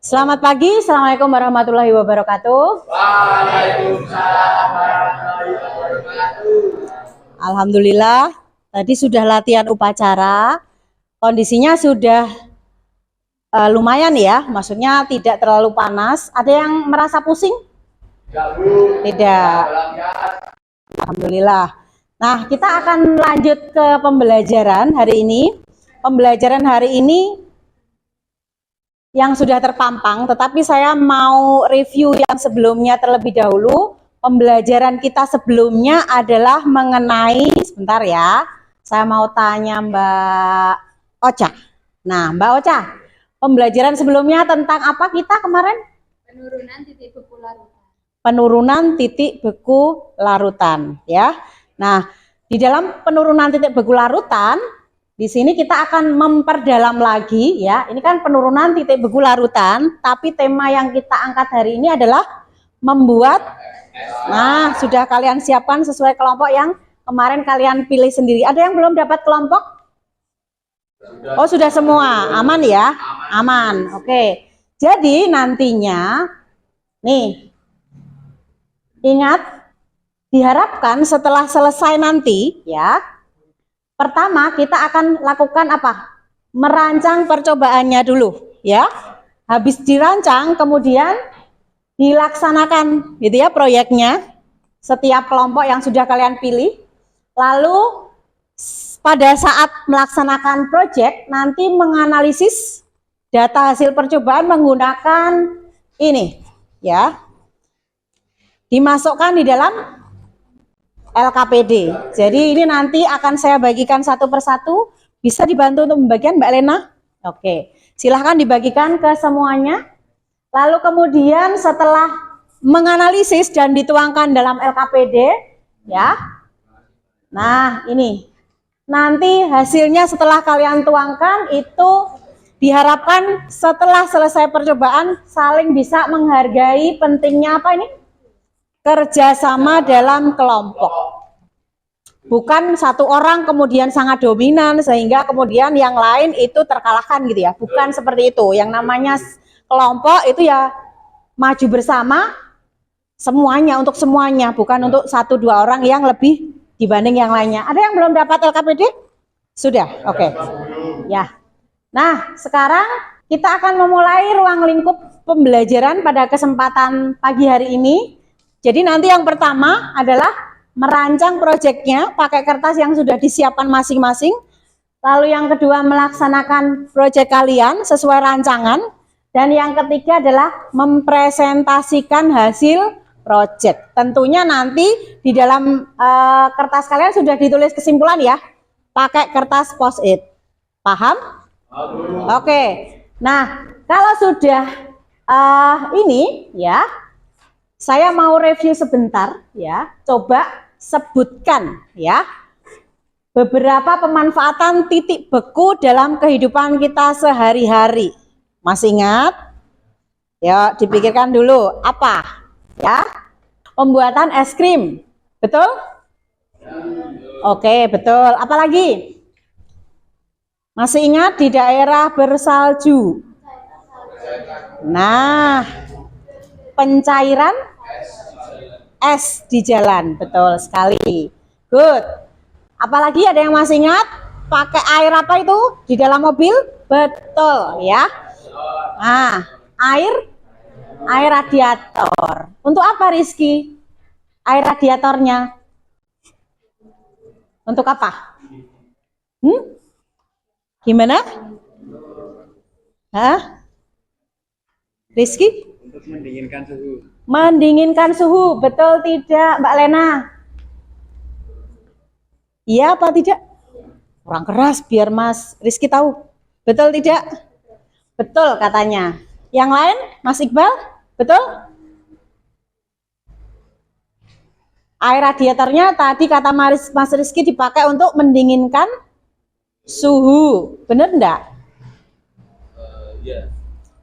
Selamat pagi, Assalamualaikum warahmatullahi wabarakatuh. Waalaikumsalam warahmatullahi wabarakatuh. Alhamdulillah, tadi sudah latihan upacara, kondisinya sudah lumayan ya, maksudnya tidak terlalu panas. Ada yang merasa pusing? Tidak. Alhamdulillah. Nah, kita akan lanjut ke pembelajaran hari ini. Pembelajaran hari ini yang sudah terpampang, tetapi saya mau review yang sebelumnya terlebih dahulu. Pembelajaran kita sebelumnya adalah mengenai, sebentar ya, saya mau tanya Mbak Ocha. Nah, Mbak Ocha, pembelajaran sebelumnya tentang apa kita kemarin? Penurunan titik beku larutan. Penurunan titik beku larutan, ya. Nah, di dalam penurunan titik beku larutan, di sini kita akan memperdalam lagi ya. Ini kan penurunan titik beku larutan, tapi tema yang kita angkat hari ini adalah membuat. Nah, sudah kalian siapkan sesuai kelompok yang kemarin kalian pilih sendiri. Ada yang belum dapat kelompok? Oh, sudah semua. Aman ya? Aman. Oke. Jadi nantinya nih, ingat, diharapkan setelah selesai nanti ya, pertama kita akan lakukan apa? Merancang percobaannya dulu ya. Habis dirancang kemudian dilaksanakan gitu ya proyeknya, setiap kelompok yang sudah kalian pilih. Lalu pada saat melaksanakan proyek nanti menganalisis data hasil percobaan menggunakan ini ya, dimasukkan di dalam LKPD. Jadi ini nanti akan saya bagikan satu persatu. Bisa dibantu untuk membagikan Mbak Lena? Oke, silahkan dibagikan ke semuanya. Lalu kemudian setelah menganalisis dan dituangkan dalam LKPD, ya. Nah ini, nanti hasilnya setelah kalian tuangkan itu diharapkan setelah selesai percobaan saling bisa menghargai pentingnya apa ini? Kerjasama dalam kelompok. Bukan satu orang kemudian sangat dominan sehingga kemudian yang lain itu terkalahkan gitu ya. Bukan seperti itu. Yang namanya kelompok itu ya maju bersama semuanya, untuk semuanya, bukan untuk satu dua orang yang lebih dibanding yang lainnya. Ada yang belum dapat LKPD? Sudah, oke. Ya. Nah, sekarang kita akan memulai ruang lingkup pembelajaran pada kesempatan pagi hari ini. Jadi nanti yang pertama adalah merancang proyeknya pakai kertas yang sudah disiapkan masing-masing. Lalu yang kedua melaksanakan proyek kalian sesuai rancangan. Dan yang ketiga adalah mempresentasikan hasil proyek. Tentunya nanti di dalam kertas kalian sudah ditulis kesimpulan ya. Pakai kertas post-it. Paham? Oke. Nah, kalau sudah ini ya, saya mau review sebentar ya. Coba sebutkan ya beberapa pemanfaatan titik beku dalam kehidupan kita sehari-hari. Masih ingat? Ya, dipikirkan dulu apa? Ya. Pembuatan es krim. Betul? Oke, betul. Apalagi? Masih ingat di daerah bersalju? Nah, pencairan es di jalan, betul sekali. Good. Apalagi ada yang masih ingat? Pakai air apa itu di dalam mobil? Betul ya. Nah, air radiator. Untuk apa Rizky? Air radiatornya? Untuk apa? Gimana? Hah? Rizky? Untuk mendinginkan suhu. Mendinginkan suhu, betul tidak Mbak Lena? Iya apa tidak? Kurang keras biar Mas Rizky tahu. Betul tidak? Betul katanya. Yang lain, Mas Iqbal? Betul? Air radiatornya tadi kata Mas Rizky dipakai untuk mendinginkan suhu. Benar enggak?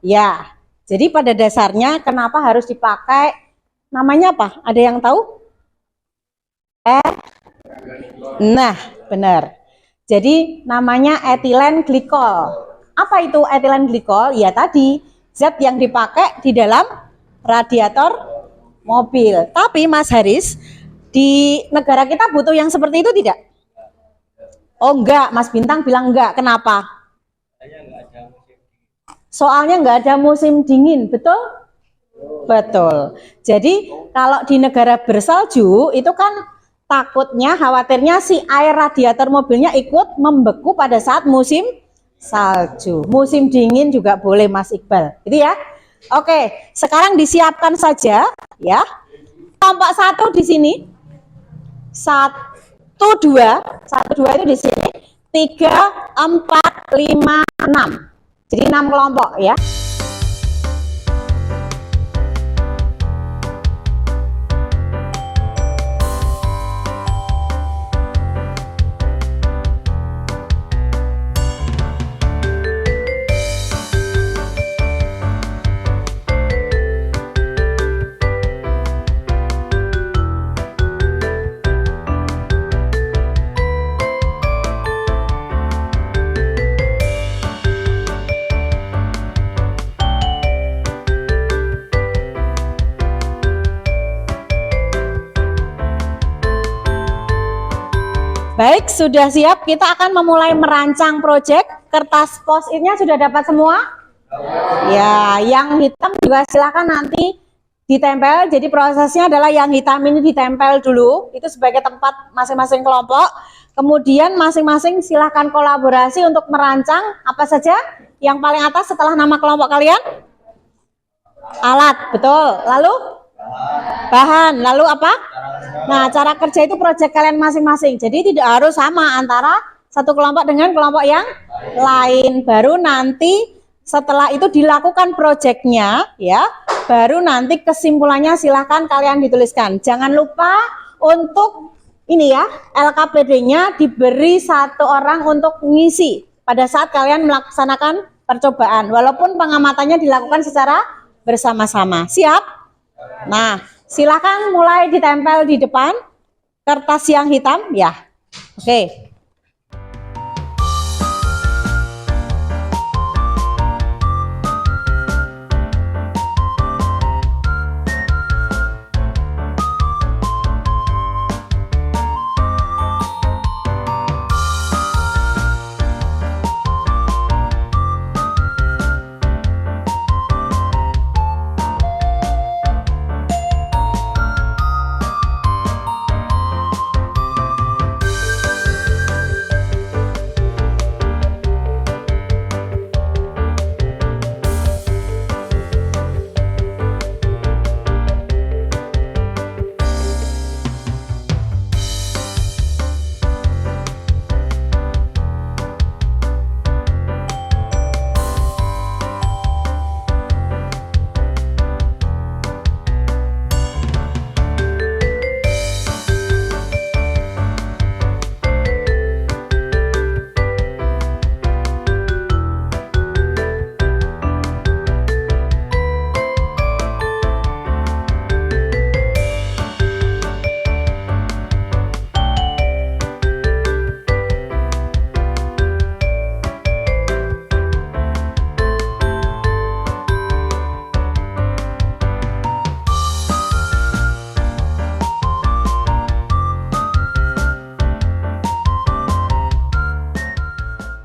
Ya. Jadi pada dasarnya kenapa harus dipakai, namanya apa? Ada yang tahu? Nah, benar. Jadi namanya etilen glikol. Apa itu etilen glikol? Ya tadi, zat yang dipakai di dalam radiator mobil. Tapi Mas Haris, di negara kita butuh yang seperti itu tidak? Oh enggak, Mas Bintang bilang enggak. Kenapa? Soalnya nggak ada musim dingin, betul? Betul. Jadi kalau di negara bersalju itu kan takutnya, khawatirnya si air radiator mobilnya ikut membeku pada saat musim salju. Musim dingin juga boleh Mas Iqbal, gitu ya. Oke, sekarang disiapkan saja ya. Kelompok 1 di sini. 1, 2. 1, 2 itu di sini. 3, 4, 5, 6. Jadi 6 kelompok ya. Baik, sudah siap. Kita akan memulai merancang proyek. Kertas post-itnya sudah dapat semua? Ya, yang hitam juga silakan nanti ditempel. Jadi prosesnya adalah yang hitam ini ditempel dulu. Itu sebagai tempat masing-masing kelompok. Kemudian masing-masing silakan kolaborasi untuk merancang apa saja. Yang paling atas setelah nama kelompok kalian? Alat, betul. Lalu? Bahan, lalu apa? Nah, cara kerja itu proyek kalian masing-masing. Jadi tidak harus sama antara satu kelompok dengan kelompok yang lain. Baru nanti setelah itu dilakukan proyeknya ya, baru nanti kesimpulannya silahkan kalian dituliskan. Jangan lupa untuk ini ya, LKPD-nya diberi 1 orang untuk ngisi pada saat kalian melaksanakan percobaan. Walaupun pengamatannya dilakukan secara bersama-sama. Siap? Nah, silakan mulai ditempel di depan kertas yang hitam ya. Oke.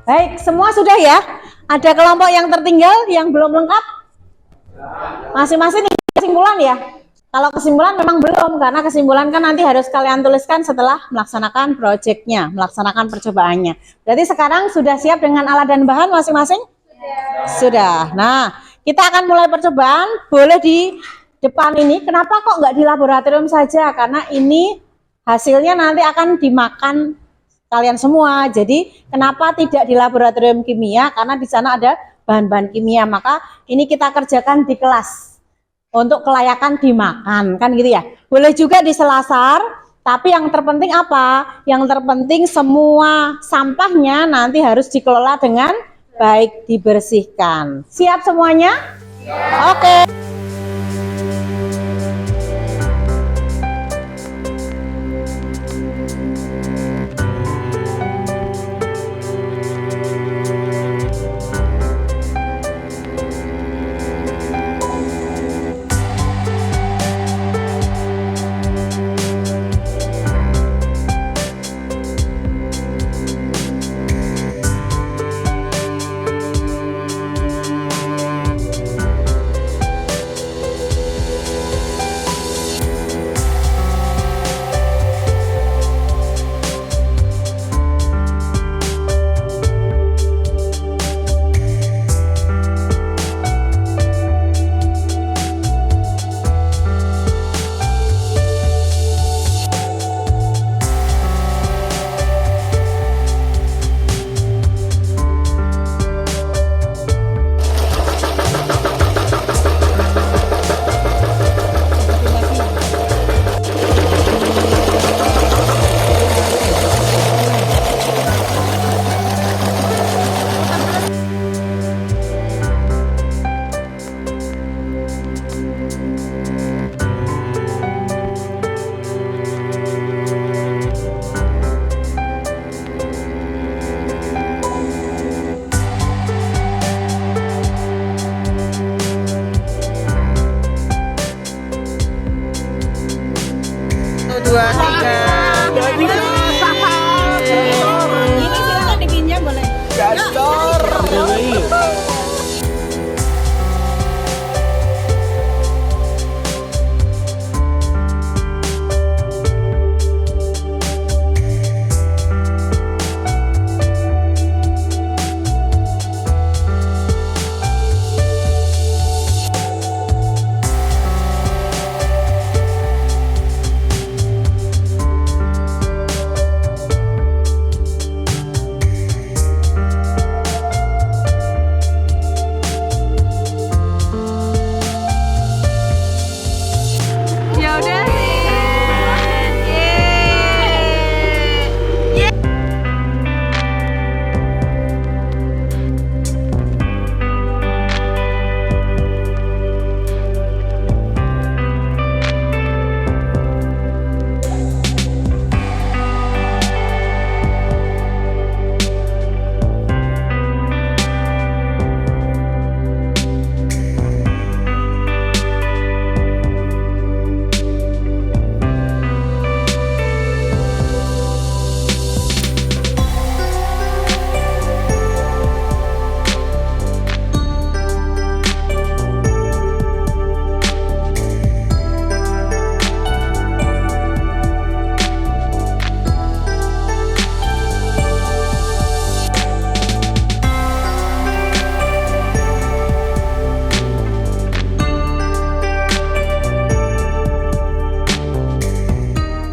Baik, semua sudah ya? Ada kelompok yang tertinggal, yang belum lengkap? Masing-masing kesimpulan ya? Kalau kesimpulan memang belum, karena kesimpulan kan nanti harus kalian tuliskan setelah melaksanakan proyeknya, melaksanakan percobaannya. Berarti sekarang sudah siap dengan alat dan bahan masing-masing? Sudah. Nah, kita akan mulai percobaan. Boleh di depan ini. Kenapa kok nggak di laboratorium saja? Karena ini hasilnya nanti akan dimakan kalian semua. Jadi kenapa tidak di laboratorium kimia? Karena di sana ada bahan-bahan kimia. Maka ini kita kerjakan di kelas untuk kelayakan dimakan, kan gitu ya. Boleh juga di selasar, tapi yang terpenting apa? Yang terpenting semua sampahnya nanti harus dikelola dengan baik, dibersihkan. Siap semuanya? Oke.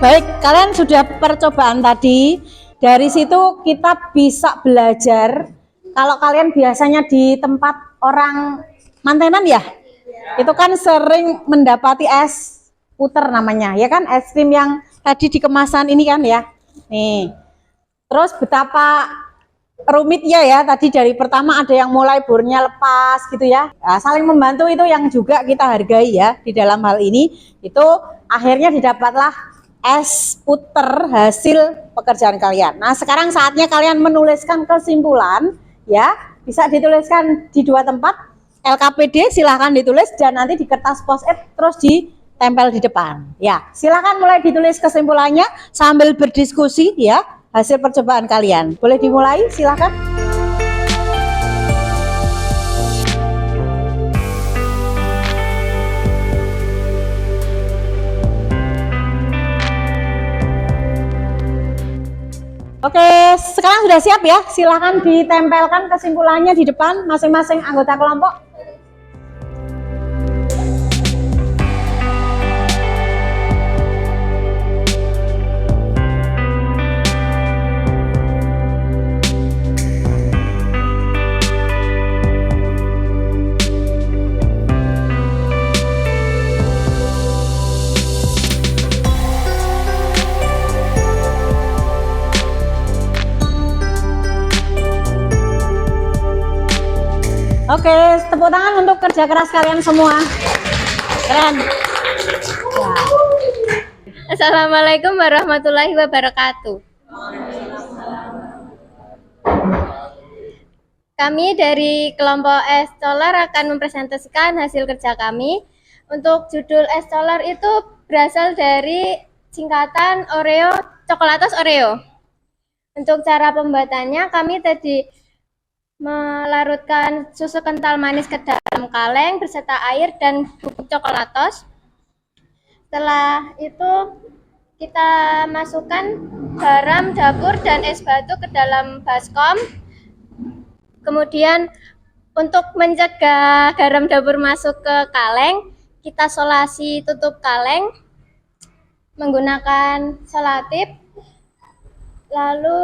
Baik, kalian sudah percobaan tadi. Dari situ kita bisa belajar. Kalau kalian biasanya di tempat orang mantenan ya, itu kan sering mendapati es puter namanya, ya kan, es krim yang tadi di kemasan ini kan ya. Nih, terus betapa rumitnya ya, tadi dari pertama ada yang mulai bornya lepas gitu ya. Nah, saling membantu itu yang juga kita hargai ya di dalam hal ini. Itu akhirnya didapatlah es puter hasil pekerjaan kalian. Nah, sekarang saatnya kalian menuliskan kesimpulan ya. Bisa dituliskan di dua tempat. LKPD silahkan ditulis dan nanti di kertas post-it terus ditempel di depan. Ya, silahkan mulai ditulis kesimpulannya sambil berdiskusi ya hasil percobaan kalian. Boleh dimulai, silahkan. Oke, sekarang sudah siap ya? Silahkan ditempelkan kesimpulannya di depan masing-masing anggota kelompok. Oke, tepuk tangan untuk kerja keras kalian semua. Keren. Ya. Assalamualaikum warahmatullahi wabarakatuh. Kami dari kelompok Estolar akan mempresentasikan hasil kerja kami. Untuk judul Estolar itu berasal dari singkatan Oreo, Coklatos Oreo. Untuk cara pembuatannya kami tadi melarutkan susu kental manis ke dalam kaleng beserta air dan bubuk coklatos. Setelah itu kita masukkan garam dapur dan es batu ke dalam baskom. Kemudian untuk mencegah garam dapur masuk ke kaleng, kita solasi tutup kaleng menggunakan selotip. Lalu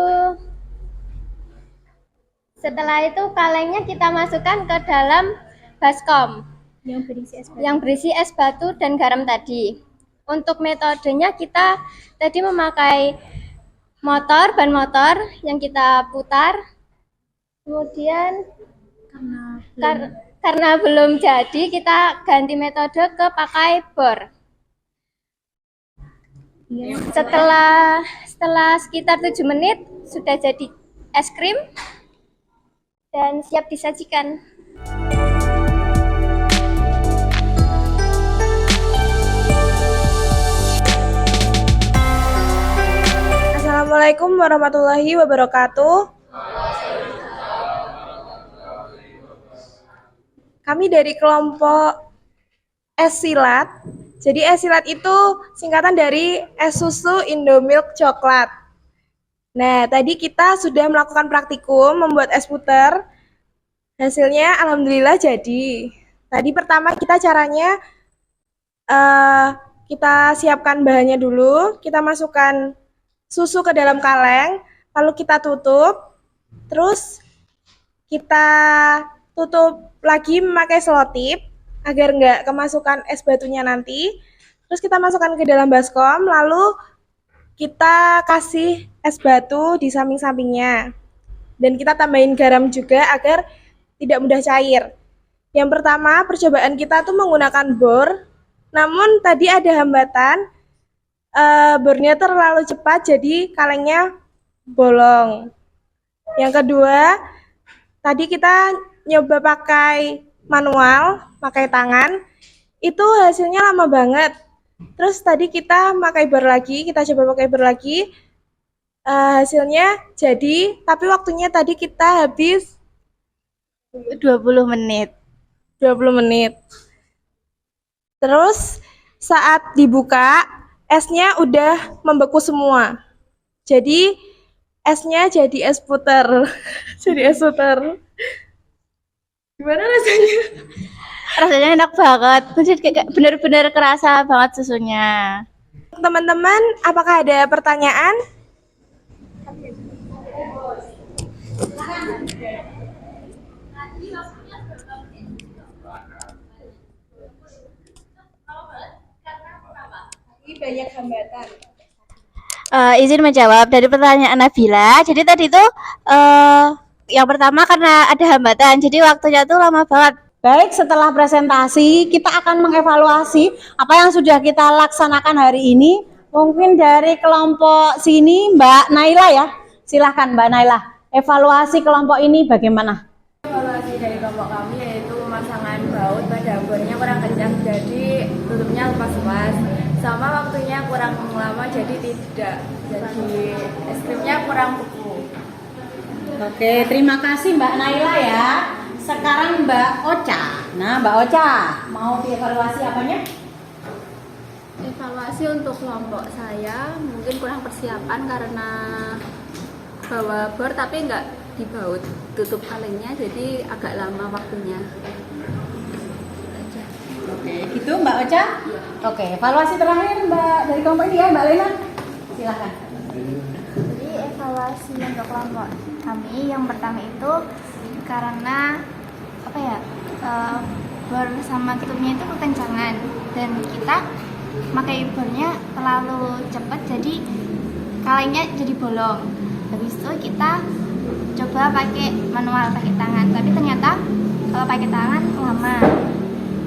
setelah itu kalengnya kita masukkan ke dalam baskom yang berisi es batu dan garam tadi. Untuk metodenya kita tadi memakai ban motor yang kita putar. Kemudian karena belum jadi kita ganti metode ke pakai bor. Setelah sekitar 7 menit sudah jadi es krim dan siap disajikan. Assalamualaikum warahmatullahi wabarakatuh. Kami dari kelompok es silat. Jadi es silat itu singkatan dari es susu Indomilk coklat. Nah, tadi kita sudah melakukan praktikum membuat es puter. Hasilnya alhamdulillah jadi. Tadi pertama kita caranya kita siapkan bahannya dulu, kita masukkan susu ke dalam kaleng, lalu kita tutup. Terus kita tutup lagi memakai selotip agar nggak kemasukan es batunya nanti. Terus kita masukkan ke dalam baskom, lalu kita kasih es batu di samping-sampingnya. Dan kita tambahin garam juga agar tidak mudah cair. Yang pertama, percobaan kita tuh menggunakan bor. Namun tadi ada hambatan, bornya terlalu cepat jadi kalengnya bolong. Yang kedua, tadi kita nyoba pakai manual, pakai tangan. Itu hasilnya lama banget. Terus tadi kita pakai bor lagi, kita coba pakai bor lagi. Hasilnya jadi, tapi waktunya tadi kita habis 20 menit. 20 menit. Terus saat dibuka, esnya udah membeku semua. Jadi esnya jadi es puter. Jadi es puter. Gimana rasanya? Rasanya enak banget. Bener-bener kerasa banget susunya. untuk teman-teman, apakah ada pertanyaan? Banyak hambatan. Izin menjawab dari pertanyaan Nabila. Jadi tadi itu yang pertama karena ada hambatan, jadi waktunya tuh lama banget. Baik, setelah presentasi kita akan mengevaluasi apa yang sudah kita laksanakan hari ini. Mungkin dari kelompok sini Mbak Naila ya. Silahkan Mbak Naila. Evaluasi kelompok ini bagaimana? Evaluasi dari kelompok kami yaitu pemasangan baut pada bornya kurang kencang, jadi tutupnya lepas-lepas. Sama waktunya kurang lama, jadi tidak jadi es krimnya kurang beku. Oke, terima kasih Mbak Naila ya. Sekarang Mbak Ocha. Nah, Mbak Ocha mau dievaluasi apanya? Evaluasi untuk kelompok saya mungkin kurang persiapan karena bawa bor tapi nggak dibaut tutup kalengnya, jadi agak lama waktunya. Oke, gitu Mbak Ocha. Oke, evaluasi terakhir Mbak dari kelompok ini ya Mbak Lena. Silakan. Jadi evaluasi untuk kelompok kami yang pertama itu karena bor sama tutupnya itu kekencangan dan kita pakai bornya terlalu cepat, jadi kalengnya jadi bolong. Habis itu kita coba pakai manual, pakai tangan, tapi ternyata kalau pakai tangan lama.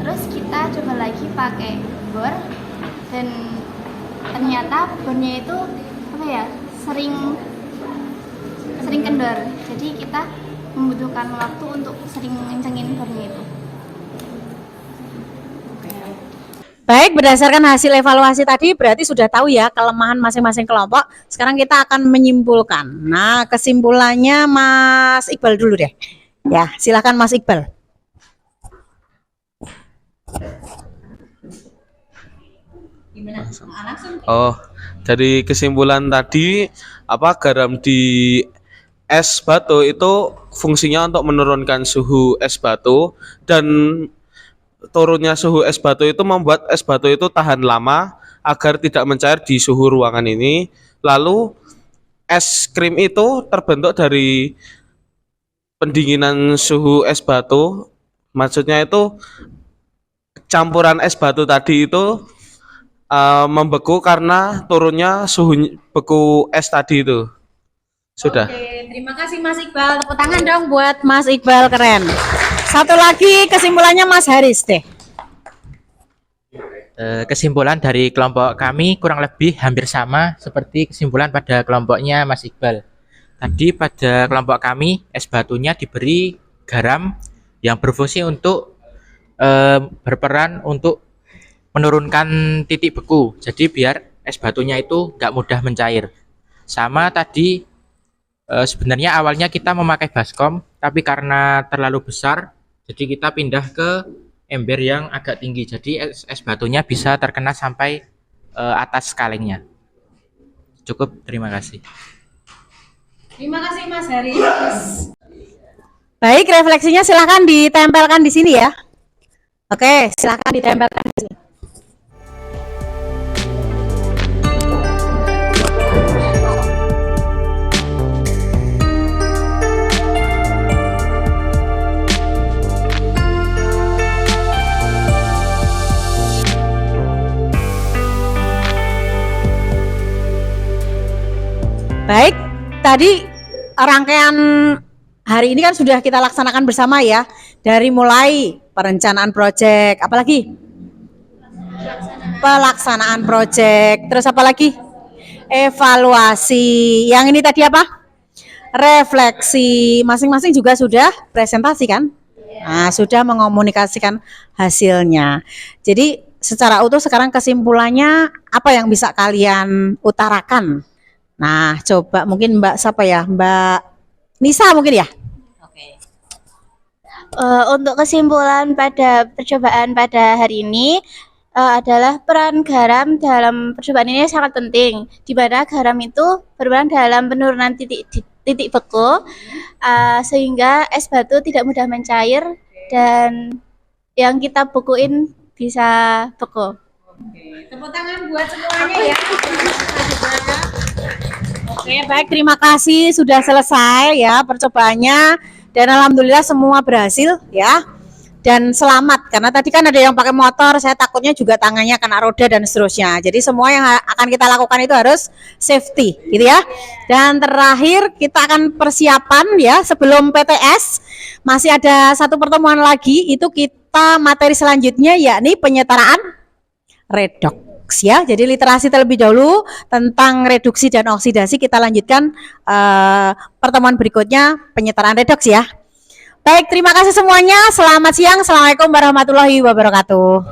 Terus kita coba lagi pakai bor dan ternyata bornya itu sering kendor. Jadi kita membutuhkan waktu untuk sering ngencengin bornya itu. Baik, berdasarkan hasil evaluasi tadi berarti sudah tahu ya kelemahan masing-masing kelompok. Sekarang kita akan menyimpulkan. Nah, kesimpulannya Mas Iqbal dulu deh. Ya, silakan Mas Iqbal. Gimana? Oh, dari kesimpulan tadi, garam di es batu itu fungsinya untuk menurunkan suhu es batu, dan turunnya suhu es batu itu membuat es batu itu tahan lama agar tidak mencair di suhu ruangan ini. Lalu es krim itu terbentuk dari pendinginan suhu es batu, maksudnya itu campuran es batu tadi itu membeku karena turunnya suhu beku es tadi itu. Sudah. Oke, terima kasih Mas Iqbal. Tepuk tangan dong buat Mas Iqbal, keren. Satu lagi kesimpulannya Mas Haris deh. Kesimpulan dari kelompok kami kurang lebih hampir sama seperti kesimpulan pada kelompoknya Mas Iqbal. Tadi pada kelompok kami es batunya diberi garam yang berfungsi untuk berperan untuk menurunkan titik beku. Jadi biar es batunya itu nggak mudah mencair. Sama tadi sebenarnya awalnya kita memakai baskom, tapi karena terlalu besar, jadi kita pindah ke ember yang agak tinggi. Jadi es batunya bisa terkena sampai atas kalengnya. Cukup, terima kasih. Terima kasih Mas Haris. Baik, refleksinya silahkan ditempelkan di sini ya. Oke, silahkan ditempelkan di sini. Baik, tadi rangkaian hari ini kan sudah kita laksanakan bersama ya. Dari mulai perencanaan proyek, apalagi? Pelaksanaan proyek, terus apa lagi? Evaluasi. Yang ini tadi apa? Refleksi. Masing-masing juga sudah presentasi kan? Nah, sudah mengomunikasikan hasilnya. Jadi secara utuh sekarang kesimpulannya apa yang bisa kalian utarakan? Nah, coba mungkin Mbak siapa ya? Mbak Nisa mungkin ya? Oke. Untuk kesimpulan pada percobaan pada hari ini adalah peran garam dalam percobaan ini sangat penting, di mana garam itu berperan dalam penurunan titik beku sehingga es batu tidak mudah mencair dan yang kita bekuin bisa beku. Oke, tepuk tangan buat semuanya ya. Oke, baik, terima kasih sudah selesai ya percobaannya dan alhamdulillah semua berhasil ya. Dan selamat karena tadi kan ada yang pakai motor, saya takutnya juga tangannya kena roda dan seterusnya. Jadi semua yang akan kita lakukan itu harus safety gitu ya. Dan terakhir kita akan persiapan ya sebelum PTS masih ada satu pertemuan lagi, itu kita materi selanjutnya yakni penyetaraan redoks ya. Jadi literasi terlebih dahulu tentang reduksi dan oksidasi, kita lanjutkan pertemuan berikutnya penyetaraan redoks ya. Baik, terima kasih semuanya. Selamat siang. Assalamualaikum warahmatullahi wabarakatuh.